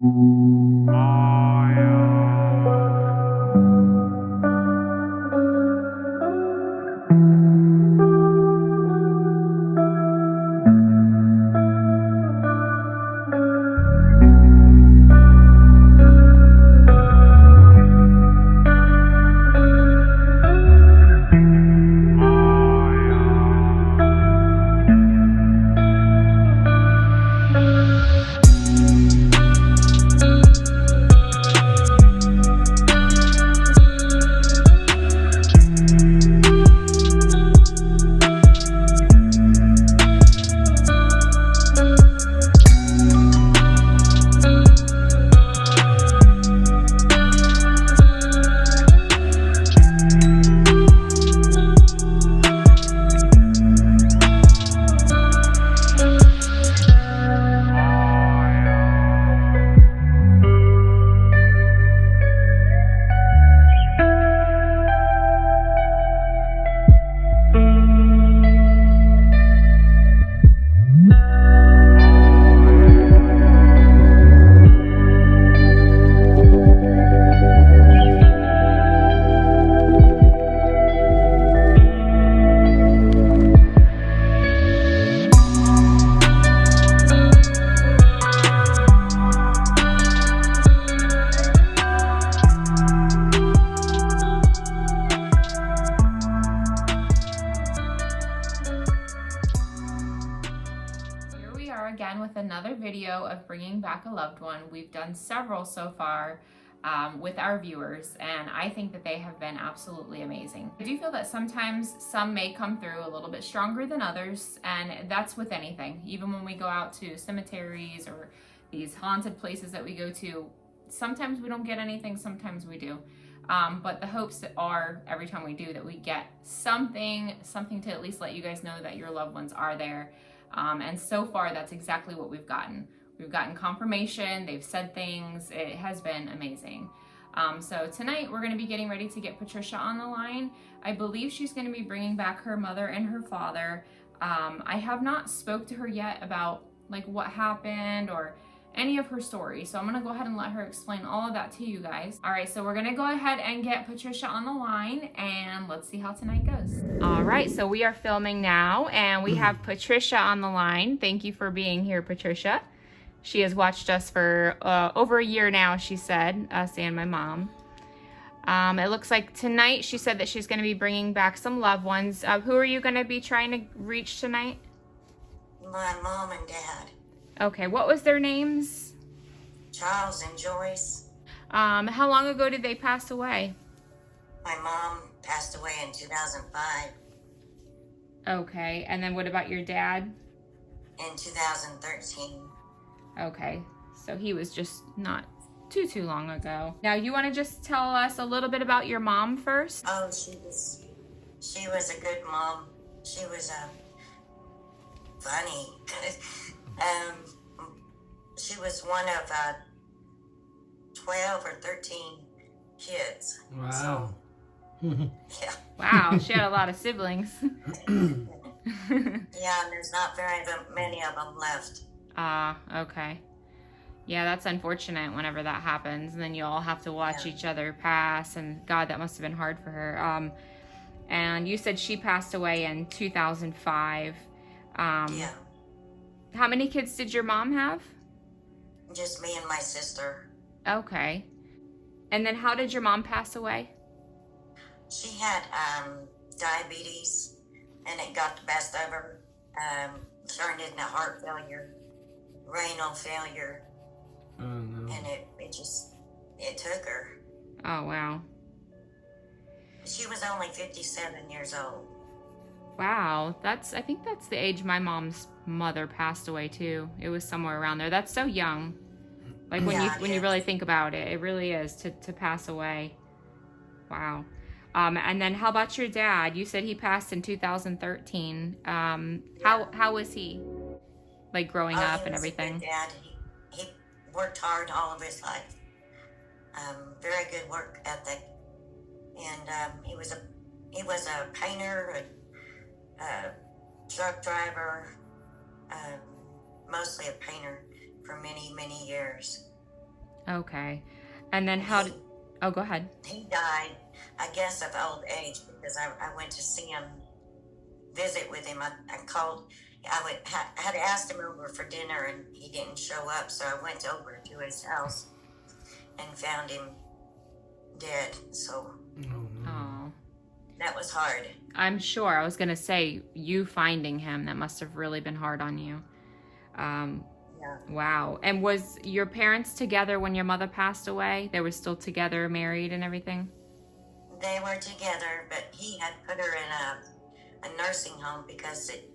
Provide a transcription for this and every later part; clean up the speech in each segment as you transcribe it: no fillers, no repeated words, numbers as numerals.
Again with another video of bringing back a loved one. We've done several so far with our viewers, and I think that they have been absolutely amazing. I do feel that sometimes some may come through a little bit stronger than others, and that's with anything. Even when we go out to cemeteries or these haunted places that we go to, sometimes we don't get anything, sometimes we do. But the hopes are every time we do that we get something to at least let you guys know that your loved ones are there. And so far, that's exactly what we've gotten. We've gotten confirmation, they've said things, it has been amazing. So tonight, we're gonna be getting ready to get Patricia on the line. I believe she's gonna be bringing back her mother and her father. I have not spoke to her yet about like what happened or any of her story. So I'm gonna go ahead and let her explain all of that to you guys. All right, so we're gonna go ahead and get Patricia on the line and let's see how tonight goes. All right, so we are filming now and we have Patricia on the line. Thank you for being here, Patricia. She has watched us for over a year now, she said, us and my mom. It looks like tonight she said that she's gonna be bringing back some loved ones. Who are you gonna be trying to reach tonight? My mom and dad. Okay, what was their names? Charles and Joyce. How long ago did they pass away? My mom passed away in 2005. Okay, and then what about your dad? In 2013. Okay, so he was just not too long ago. Now, you want to just tell us a little bit about your mom first? Oh, she was a good mom. She was funny. She was one of 12 or 13 kids. Wow. Yeah. Wow, she had a lot of siblings. Yeah, and there's not very many of them left. Okay. Yeah, that's unfortunate whenever that happens. And then you all have to watch each other pass. And God, that must have been hard for her. And you said she passed away in 2005. Yeah. How many kids did your mom have? Just me and my sister. Okay. And then how did your mom pass away? She had diabetes, and it got the best of her. Turned into heart failure, renal failure. Oh, no. And it took her. Oh, wow. She was only 57 years old. Wow, I think that's the age my mom's mother passed away too. It was somewhere around there. That's so young. Like when you really think about it, it really is to pass away. Wow. And then how about your dad? You said he passed in 2013. How was he? Like growing up and everything? He was a good dad. He worked hard all of his life. Very good work ethic. And he was a painter, a truck driver, mostly a painter for many, many years. Okay. And then how did, oh, go ahead. He died, I guess, of old age because I went to see him, visit with him. I called, I had asked him over for dinner and he didn't show up, so I went over to his house and found him dead. So Oh, that was hard. I'm sure. I was going to say, you finding him, that must have really been hard on you. Yeah. Wow. And was your parents together when your mother passed away? They were still together, married and everything? They were together, but he had put her in a nursing home because it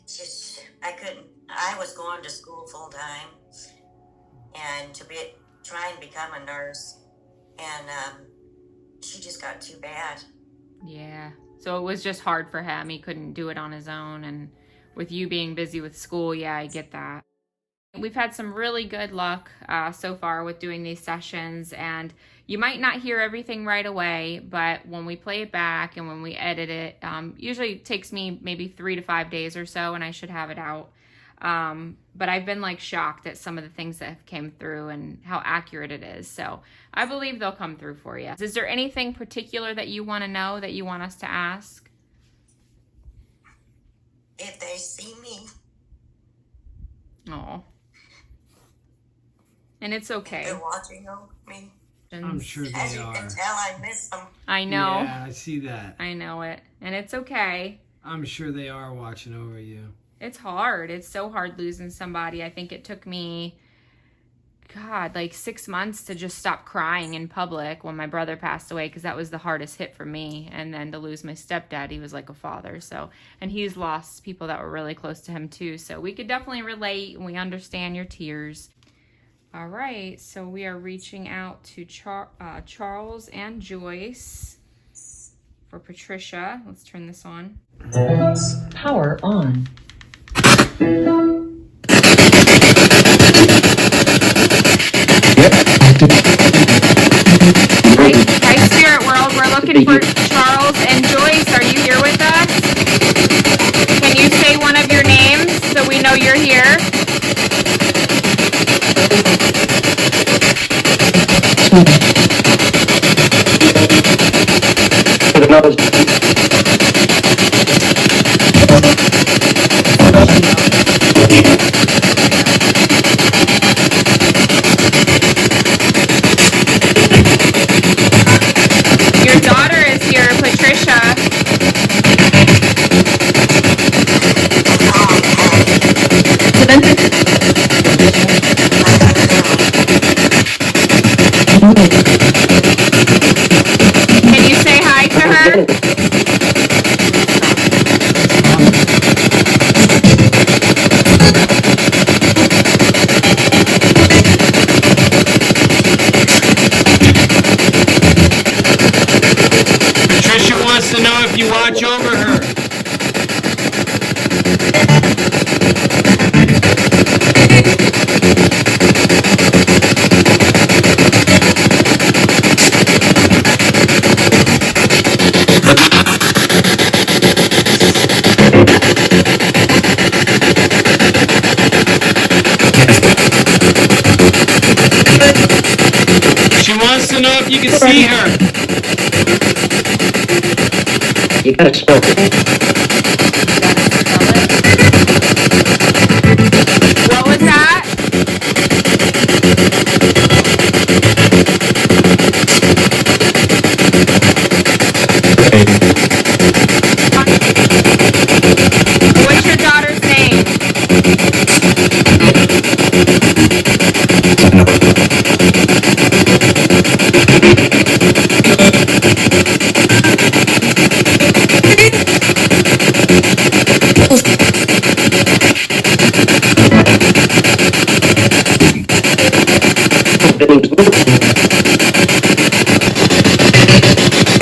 just, I was going to school full time and try and become a nurse, and she just got too bad. Yeah. So it was just hard for him. He couldn't do it on his own. And with you being busy with school, yeah, I get that. We've had some really good luck so far with doing these sessions, and you might not hear everything right away, but when we play it back and when we edit it, usually it takes me maybe 3 to 5 days or so, and I should have it out. But I've been like shocked at some of the things that have came through and how accurate it is. So I believe they'll come through for you. Is there anything particular that you want to know, that you want us to ask? If they see me, Oh. And it's okay. they're watching over me. I'm sure As they you can are. tell, I miss them. I know. Yeah, I see that. I know it. And it's okay. I'm sure they are watching over you. It's hard. It's so hard losing somebody. I think it took me, God, like 6 months to just stop crying in public when my brother passed away, because that was the hardest hit for me. And then to lose my stepdad, he was like a father. So, and he's lost people that were really close to him too. So we could definitely relate, and we understand your tears. All right, so we are reaching out to Charles and Joyce for Patricia. Let's turn this on. Power on. Hi, Spirit World. We're looking for Charles and Joyce. Are you here with us? Can you say one of your names so we know you're here? Your daughter is here, Patricia. Can you say hi to her? Patricia wants to know if you watch over her. She wants to know if you can see her. You gotta spell it. What was that? What's your daughter's name?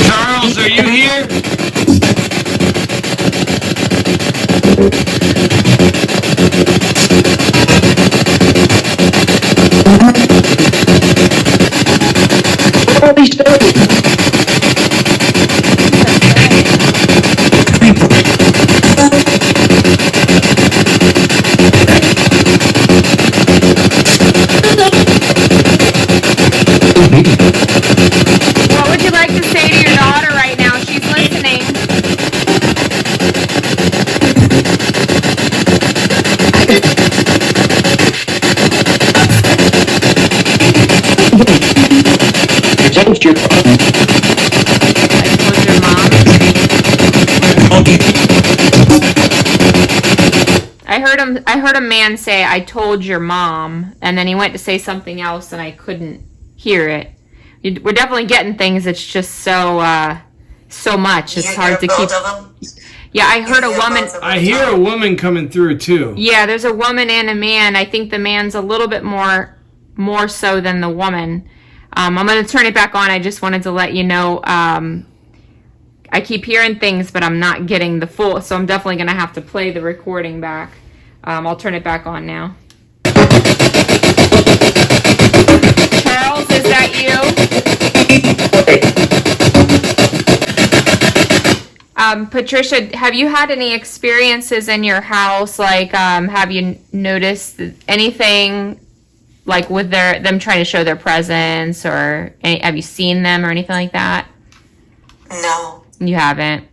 Charles, are you here? All these stories. heard a man say, "I told your mom," and then he went to say something else, and I couldn't hear it. We're definitely getting things. It's just so much. It's hard to keep. Yeah, I heard a woman. I hear a woman coming through too. Yeah, there's a woman and a man. I think the man's a little bit more so than the woman. I'm going to turn it back on. I just wanted to let you know. I keep hearing things, but I'm not getting the full. So I'm definitely going to have to play the recording back. I'll turn it back on now. Charles, is that you? Patricia, have you had any experiences in your house? Like, have you noticed anything, like with them trying to show their presence, or have you seen them or anything like that? No. You haven't.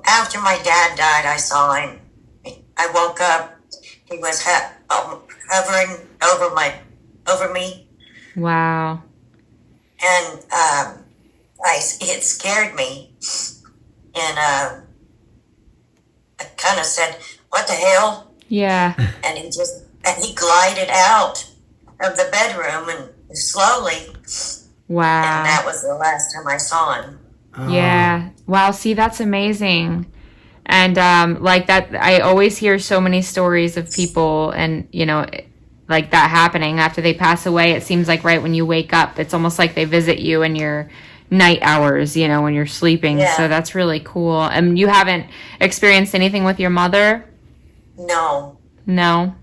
After my dad died, I saw him. I woke up. He was hovering over me. Wow. And it scared me. And I kind of said, "What the hell?" Yeah. And he glided out of the bedroom and slowly. Wow. And that was the last time I saw him. Yeah. Wow. See, that's amazing. And like that, I always hear so many stories of people, and like that happening after they pass away. It seems like right when you wake up, it's almost like they visit you in your night hours, when you're sleeping. Yeah. So that's really cool. And you haven't experienced anything with your mother? No. No.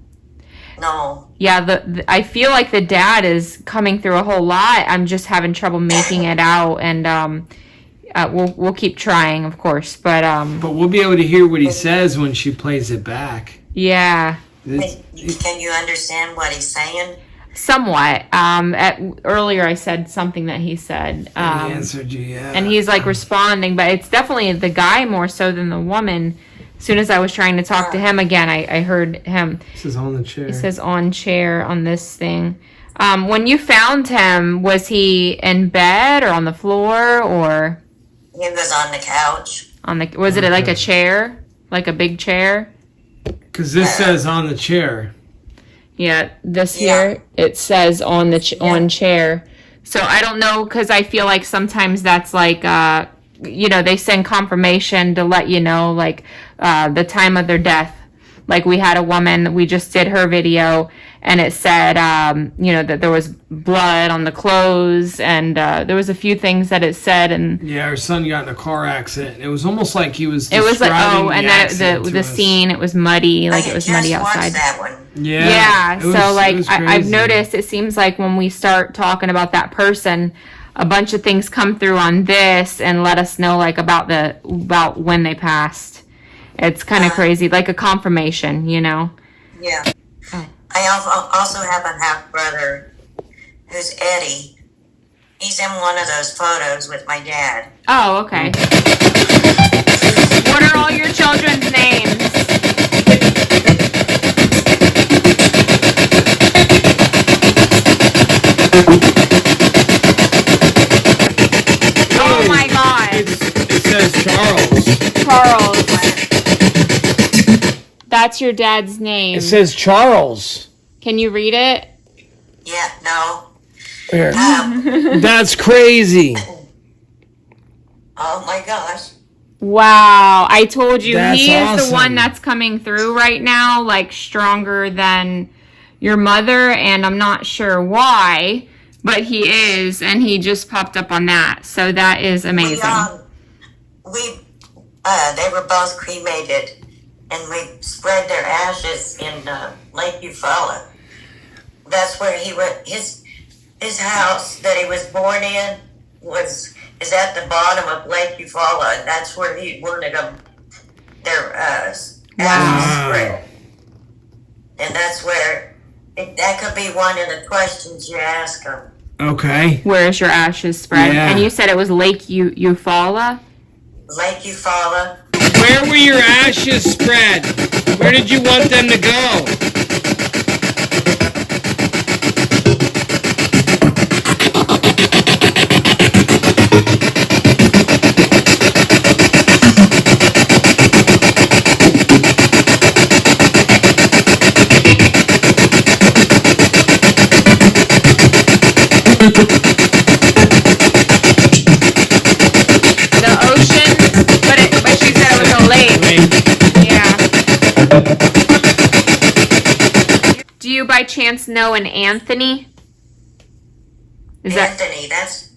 No. Yeah, I feel like the dad is coming through a whole lot. I'm just having trouble making it out, and we'll keep trying, of course. But we'll be able to hear what he says when she plays it back. Yeah. Can you understand what he's saying? Somewhat. Earlier I said something that he said. He answered you, yeah. And he's like responding, but it's definitely the guy more so than the woman. As soon as I was trying to talk to him again, I heard him. It says on the chair. He says on chair on this thing. When you found him, was he in bed or on the floor, or? He was on the couch. Was it like a chair? Like a big chair? Because this says on the chair. Yeah, here it says on the on chair. So I don't know, because I feel like sometimes that's like they send confirmation to let you know, like the time of their death. Like we had a woman, we just did her video, and it said that there was blood on the clothes, and there was a few things that it said, and her son got in a car accident. It was almost like he was. It was like the scene. It was muddy, like it was muddy outside. That one. Yeah. So like I've noticed, it seems like when we start talking about that person, a bunch of things come through on this and let us know like about when they passed. It's kind of crazy, like a confirmation, Yeah. Oh. I also have a half brother who's Eddie. He's in one of those photos with my dad. Oh, okay. What are all your children's names? Oh my God. It says Charles. Charles. That's your dad's name. It says Charles. Can you read it? Yeah, no. Here. That's crazy. Oh my gosh. Wow. I told you, That's he is awesome. the one that's coming through right now, like stronger than your mother, and I'm not sure why, but he is, and he just popped up on that. So that is amazing. They were both cremated, and we spread their ashes in Lake Eufaula. That's where he went. His house that he was born in is at the bottom of Lake Eufaula, and that's where he wanted their ashes spread. And that's where that could be one of the questions you ask him. Okay. Where's your ashes spread? Yeah. And you said it was Lake Eufaula? Lake Eufaula. Where were your ashes spread? Where did you want them to go? The ocean, but she said it was a lake. Yeah. Do you by chance know an Anthony? Anthony, that's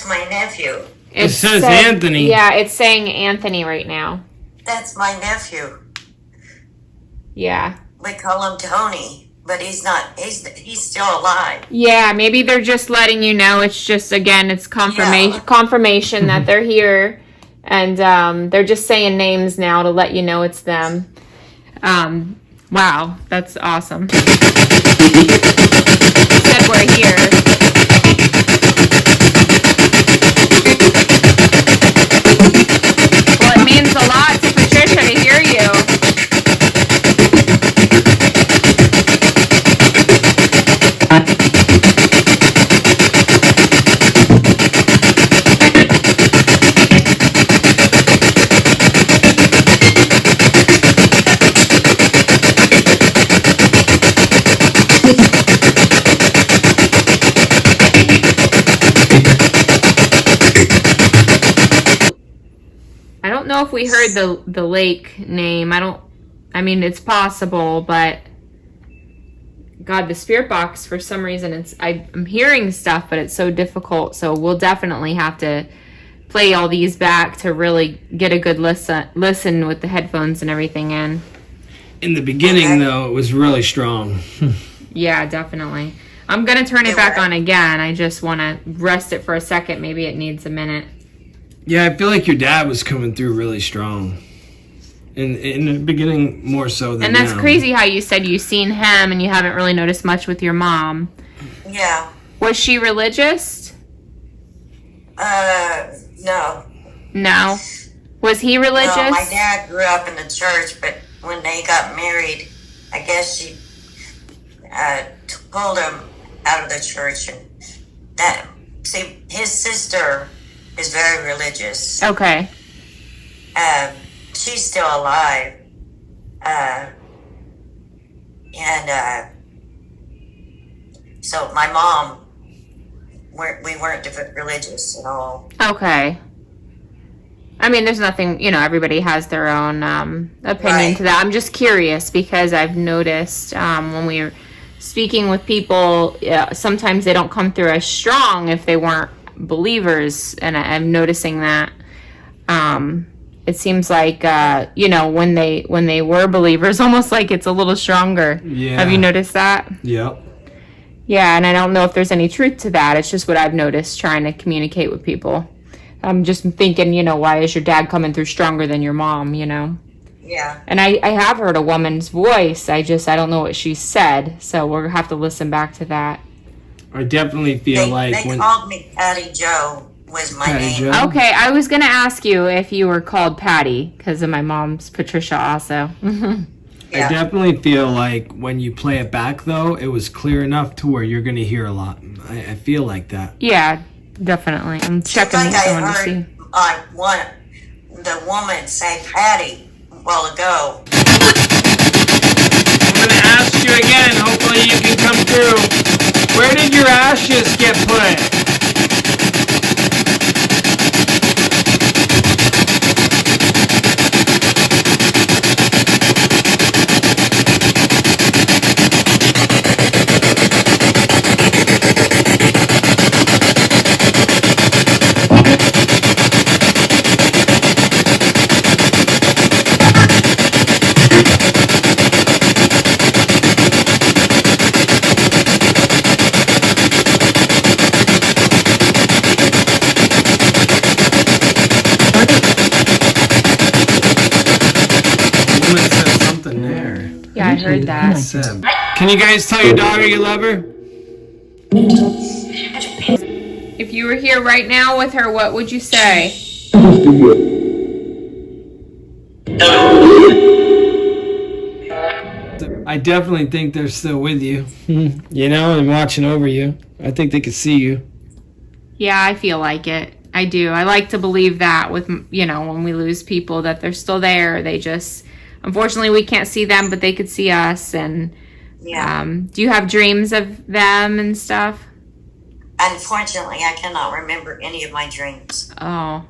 my nephew. It says Anthony. Yeah, it's saying Anthony right now. That's my nephew. Yeah. We call him Tony, but he's not. He's still alive. Yeah, maybe they're just letting you know. It's just, again, it's confirmation that they're here, and they're just saying names now to let you know it's them. Wow, that's awesome. Said we're here. Well, it means a lot to Patricia to hear you. I don't know if we heard the lake name. I mean, it's possible, but God, the spirit box, for some reason, I'm hearing stuff, but it's so difficult. So we'll definitely have to play all these back to really get a good listen with the headphones and everything in. In the beginning, though, it was really strong. Yeah, definitely. I'm going to turn it back on again. I just want to rest it for a second. Maybe it needs a minute. Yeah, I feel like your dad was coming through really strong. In the beginning, more so than And that's now. crazy how you said you've seen him and you haven't really noticed much with your mom. Yeah. Was she religious? No. No. Was he religious? No, my dad grew up in the church, but when they got married, I guess she pulled him out of the church. And his sister is very religious. Okay. She's still alive. So my mom, we weren't religious at all. Okay. I mean, there's nothing, everybody has their own opinion to that. I'm just curious because I've noticed when we're speaking with people, sometimes they don't come through as strong if they weren't believers, and I'm noticing that. It seems like when they were believers, almost like it's a little stronger. Yeah. Have you noticed that? Yep. Yeah, and I don't know if there's any truth to that. It's just what I've noticed trying to communicate with people. I'm just thinking, why is your dad coming through stronger than your mom, Yeah. And I have heard a woman's voice. I don't know what she said, so we'll have to listen back to that. I definitely feel They called me Patty Joe was my Patty name. Joe? Okay, I was going to ask you if you were called Patty, because of my mom's Patricia also. I definitely feel like when you play it back, though, it was clear enough to where you're going to hear a lot. I feel like that. Yeah, definitely. I'm checking Like the other one I to see. heard the woman say Patty a while ago. I'm going to ask you again. Hopefully you can come through. Where did your ashes get put? Yeah, I heard that. Can you guys tell your daughter you love her? If you were here right now with her, what would you say? I definitely think they're still with you. And watching over you. I think they could see you. Yeah, I feel like it. I do. I like to believe that with, when we lose people, that they're still there. They just, unfortunately, we can't see them, but they could see us. And do you have dreams of them and stuff? Unfortunately, I cannot remember any of my dreams. Oh,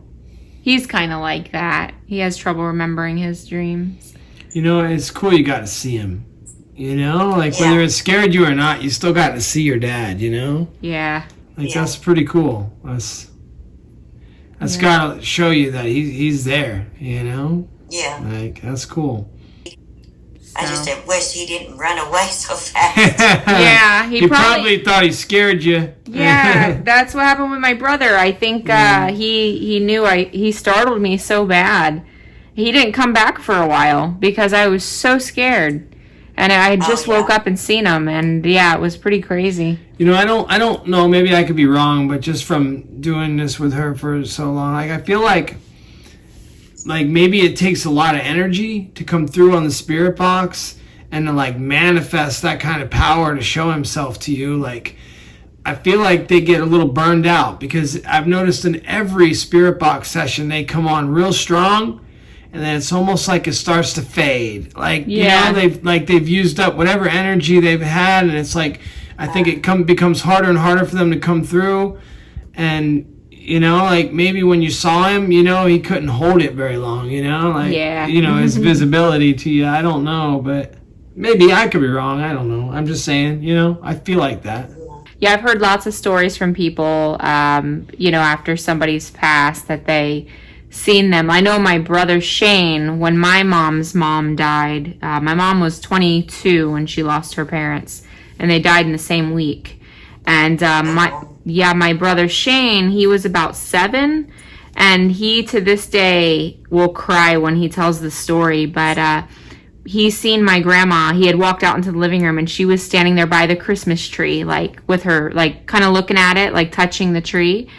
he's kind of like that. He has trouble remembering his dreams. You know, it's cool you got to see him. You know, like Yeah. whether it scared you or not, you still got to see your dad, you know? Yeah. Like Yeah. that's pretty cool. That's gotta show you that he's there, you know? Yeah. Like that's cool. I just So. wish he didn't run away so fast. Yeah, he probably thought he scared you. Yeah, that's what happened with my brother. I think he knew he startled me so bad. He didn't come back for a while because I was so scared. And I had just woke up and seen him, and yeah, it was pretty crazy. You know, I don't know, maybe I could be wrong, but just from doing this with her for so long, like I feel like maybe it takes a lot of energy to come through on the spirit box and to like manifest that kind of power to show himself to you. Like I feel like they get a little burned out because I've noticed in every spirit box session they come on real strong and then it's almost like it starts to fade. Like you know, they've used up whatever energy they've had, and it's like I think it becomes harder and harder for them to come through. And you know, like maybe when you saw him, you know, he couldn't hold it very long. You know, like you know, his visibility to you. I don't know, but maybe I could be wrong. I don't know. I'm just saying. You know, I feel like that. Yeah, I've heard lots of stories from people, you know, after somebody's passed that they seen them. I know my brother Shane, when my mom's mom died, my mom was 22 when she lost her parents, and they died in the same week. And my brother Shane, he was about 7, and he to this day will cry when he tells the story, but he's seen my grandma. He had walked out into the living room, and she was standing there by the Christmas tree, like with her, like kind of looking at it, like touching the tree.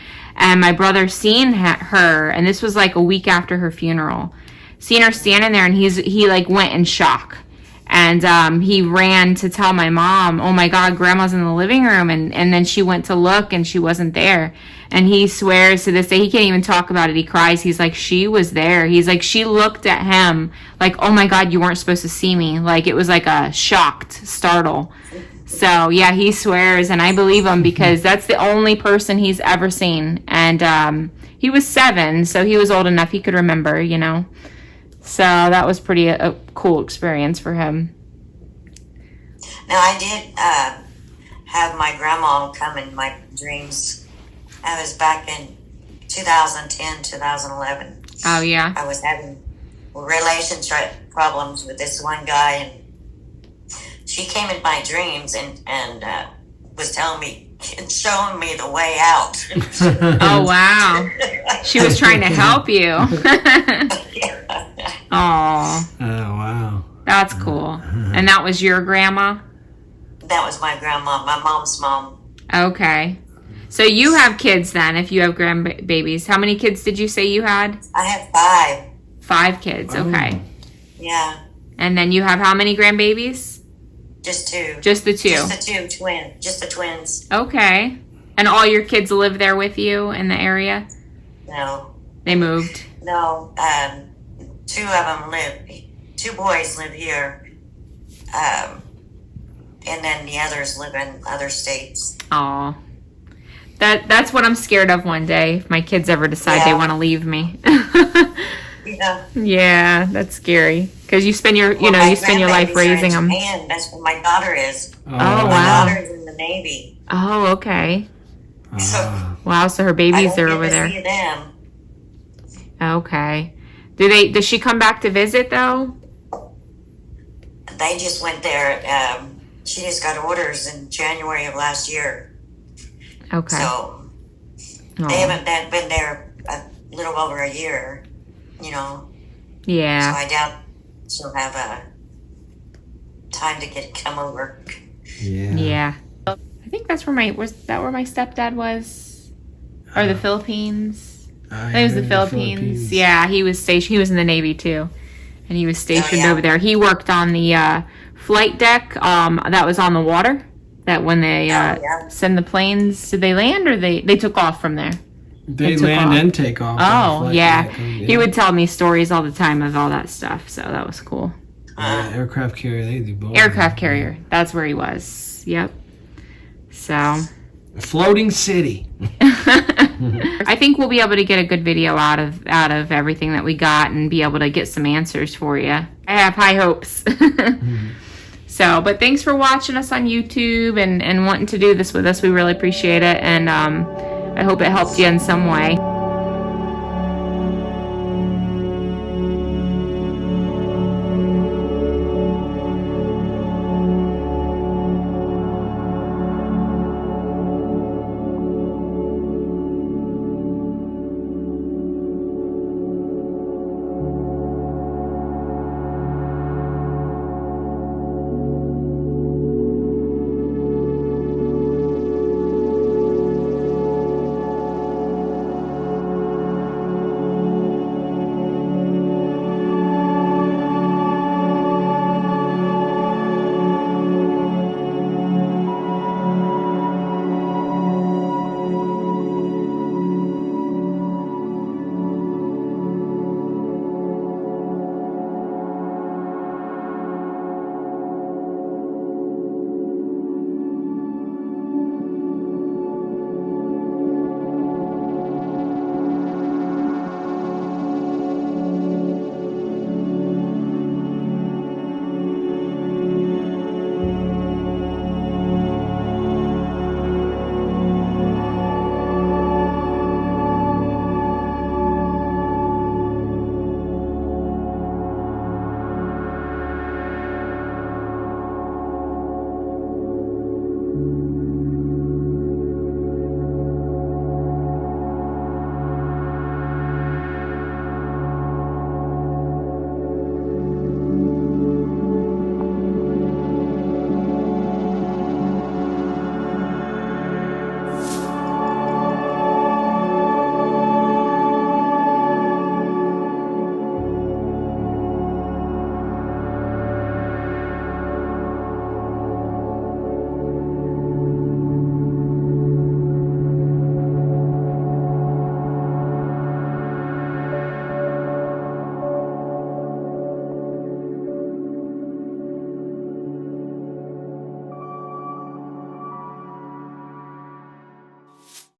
And my brother seen her, and this was like a week after her funeral, seen her standing there, and he like went in shock. And he ran to tell my mom, oh my God, grandma's in the living room. And then she went to look, and she wasn't there. And he swears to this day, he can't even talk about it. He cries. He's like, she was there. He's like, she looked at him like, oh my God, you weren't supposed to see me. Like it was like a shocked startle. So yeah, he swears, and I believe him because that's the only person he's ever seen. And he was 7, so he was old enough he could remember, you know. So that was pretty a cool experience for him. Now, I did have my grandma come in my dreams. I was back in 2010, 2011. Oh, yeah? I was having relationship problems with this one guy, and she came in my dreams and was telling me and showing me the way out. Oh, wow. She was trying to help you. Oh, wow. That's cool. And that was your grandma? That was my grandma, my mom's mom. Okay. So you have kids then, if you have grandbabies. How many kids did you say you had? I have 5. 5 kids, okay. Yeah. And then you have how many grandbabies? Just 2. Just the 2? Just the 2 twins. Just the twins. Okay. And all your kids live there with you in the area? No. They moved? No. 2 of them live, 2 boys live here. And then the others live in other states. Aw. That's what I'm scared of one day, if my kids ever decide they want to leave me. Yeah. Yeah, that's scary. Because you spend your, you spend your life raising them. Japan. That's where my daughter is. Oh, wow. My daughter's in the Navy. Oh, okay. So Wow, so her babies are over there. I don't get to see them. Okay. Does she come back to visit though? They just went there. She just got orders in January of last year. Okay. So they haven't been there a little over a year, you know. Yeah. So I doubt she'll have time to come over. Yeah. Yeah. I think that's where was that where my stepdad was? Or the Philippines? It was the Philippines. Yeah, he was stationed. He was in the Navy too, and he was stationed over there. He worked on the flight deck that was on the water. That when they send the planes, did they land or they took off from there? They land and take off. Oh yeah. He would tell me stories all the time of all that stuff. So that was cool. Aircraft carrier, they do both. Aircraft carrier. That's where he was. Yep. So. Floating city. I think we'll be able to get a good video out of everything that we got and be able to get some answers for you. I have high hopes. So, but thanks for watching us on YouTube and wanting to do this with us. We really appreciate it, and I hope it helped you in some way.